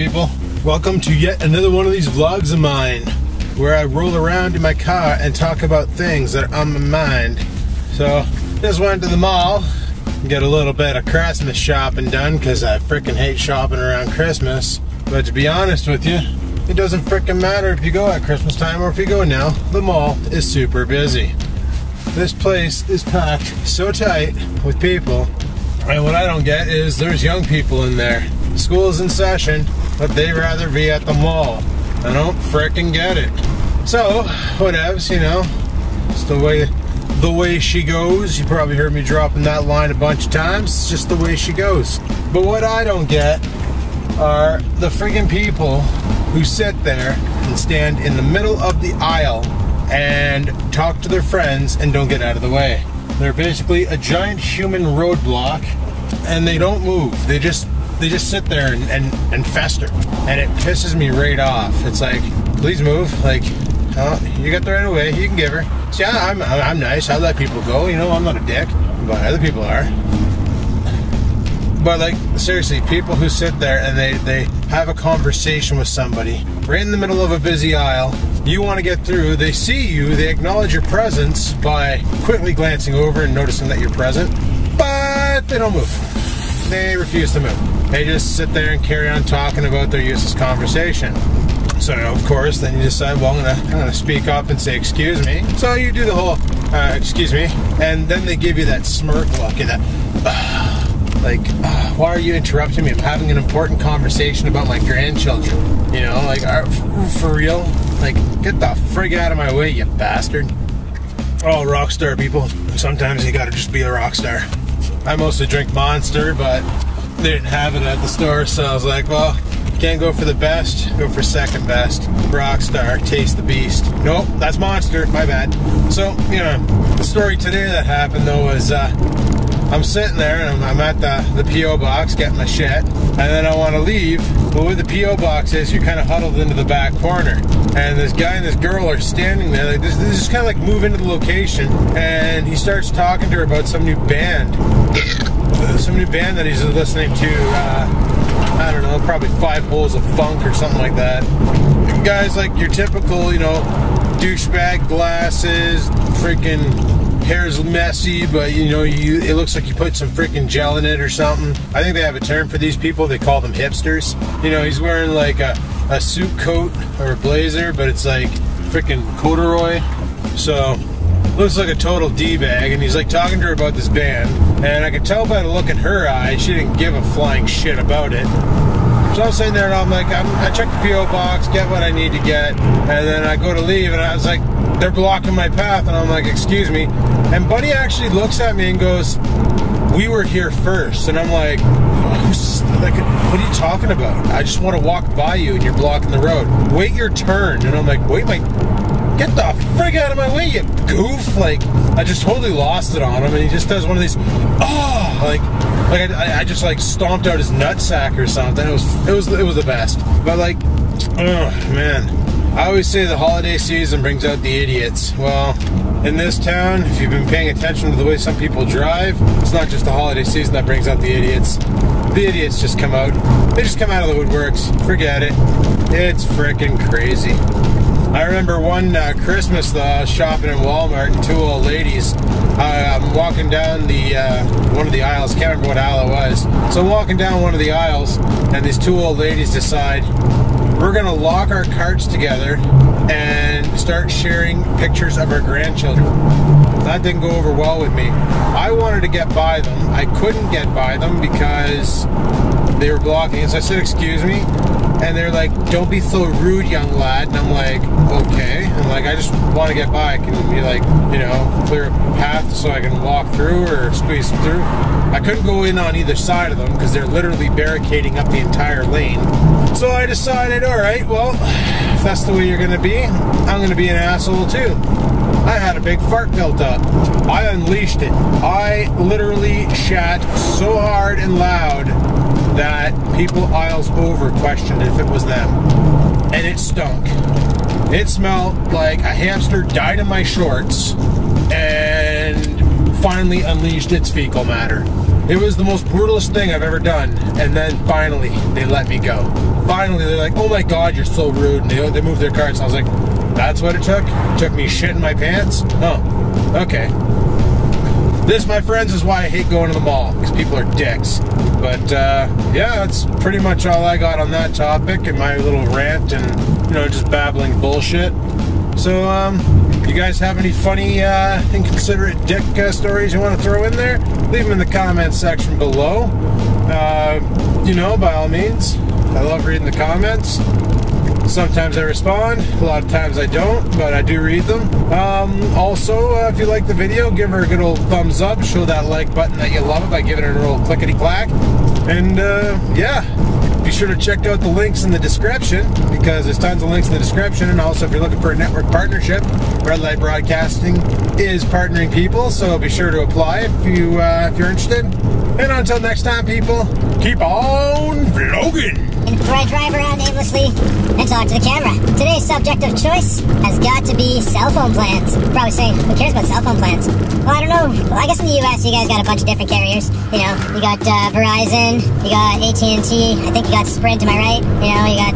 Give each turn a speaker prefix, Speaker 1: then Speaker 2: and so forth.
Speaker 1: people. Welcome to yet another one of these vlogs of mine where I roll around in my car and talk about things that are on my mind. So, just went to the mall and get a little bit of Christmas shopping done because I freaking hate shopping around Christmas. But to be honest with you, it doesn't freaking matter if you go at Christmas time or if you go now. The mall is super busy. This place is packed so tight with people, and what I don't get is there's young people in there. School's in session, but they'd rather be at the mall. I don't frickin' get it. So, whatevs, you know, it's the way she goes. You probably heard me dropping that line a bunch of times. It's just the way she goes. But what I don't get are the friggin' people who sit there and stand in the middle of the aisle and talk to their friends and don't get out of the way. They're basically a giant human roadblock, and they don't move. They just sit there and fester, and it pisses me right off. It's like, please move. Like, oh, you got the right of way, you can give her. See, I'm nice. I let people go. You know, I'm not a dick, but other people are. But like, seriously, people who sit there and they have a conversation with somebody right in the middle of a busy aisle. You want to get through, they see you, they acknowledge your presence by quickly glancing over and noticing that you're present, but they don't move. They refuse to move. They just sit there and carry on talking about their useless conversation. So of course, then you decide, well, I'm gonna speak up and say, excuse me. So you do the whole, excuse me, and then they give you that smirk look and that, like, why are you interrupting me? I'm having an important conversation about my grandchildren. You know, like, for real? Like, get the frig out of my way, you bastard. Oh, rock star people. Sometimes you gotta just be a rock star. I mostly drink Monster, but they didn't have it at the store, so I was like, well, can't go for the best, go for second best. Rock star, taste the beast. Nope, that's Monster, my bad. So, you know, the story today that happened, though, was, I'm sitting there and I'm at the P.O. box getting my shit, and then I want to leave, but where the P.O. box is, you're kind of huddled into the back corner, and this guy and this girl are standing there. Like, this is kind of like move into the location, and he starts talking to her about some new band that he's listening to. I don't know, probably 5 Holes of Funk or something like that. The guy's like your typical, you know, douchebag, glasses, freaking hair's messy, but you know, it looks like you put some freaking gel in it or something. I think they have a term for these people. They call them hipsters. You know, he's wearing like a suit coat or a blazer, but it's like freaking corduroy. So looks like a total D-bag, and he's like talking to her about this band, and I could tell by the look in her eye she didn't give a flying shit about it. So I'm sitting there and I'm like, I check the P.O. box, get what I need to get, and then I go to leave, and I was like, they're blocking my path, and I'm like, excuse me. And Buddy actually looks at me and goes, we were here first. And I'm like, what are you talking about? I just want to walk by you and you're blocking the road. Wait your turn. And I'm like, wait my, get the frig out of my way, you goof. Like, I just totally lost it on him, and he just does one of these, I just like stomped out his nutsack or something. It was the best. But like, oh man. I always say the holiday season brings out the idiots. Well, in this town, if you've been paying attention to the way some people drive, it's not just the holiday season that brings out the idiots. The idiots just come out. They just come out of the woodworks. Forget it. It's frickin' crazy. I remember one Christmas, I was shopping in Walmart, and 2 old ladies, I'm walking down one of the aisles, can't remember what aisle it was. So I'm walking down one of the aisles, and these 2 old ladies decide, we're gonna lock our carts together and start sharing pictures of our grandchildren. That didn't go over well with me. I wanted to get by them. I couldn't get by them because they were blocking it. So I said, excuse me. And they're like, don't be so rude, young lad. And I'm like, okay. I'm like, I just want to get by. Can you, like, you know, clear a path so I can walk through or squeeze through? I couldn't go in on either side of them because they're literally barricading up the entire lane. So I decided, all right, well, if that's the way you're going to be, I'm going to be an asshole too. I had a big fart built up. I unleashed it. I literally shat so hard and loud that people aisles over questioned if it was them. And it stunk. It smelled like a hamster died in my shorts and finally unleashed its fecal matter. It was the most brutalest thing I've ever done. And then finally, they let me go. Finally, they're like, oh my God, you're so rude. And they moved their carts. I was like, that's what it took? It took me shitting my pants? Oh, okay. This, my friends, is why I hate going to the mall, because people are dicks. But, yeah, that's pretty much all I got on that topic and my little rant and, you know, just babbling bullshit. So, you guys have any funny, inconsiderate dick stories you want to throw in there? Leave them in the comments section below. You know, by all means. I love reading the comments. Sometimes I respond, a lot of times I don't, but I do read them. Also, if you like the video, give her a good old thumbs up. Show that like button that you love it by giving it a little clickety-clack. And, yeah. Be sure to check out the links in the description, because there's tons of links in the description. And also, if you're looking for a network partnership, Red Light Broadcasting is partnering people, so be sure to apply if you're interested. And until next time, people, keep on vlogging.
Speaker 2: Before I drive around aimlessly and talk to the camera. Today's subject of choice has got to be cell phone plans. You're probably saying, who cares about cell phone plans? Well, I don't know. Well, I guess in the US, you guys got a bunch of different carriers. You know, you got Verizon, you got AT&T, I think you got Sprint, am I right? You know, you got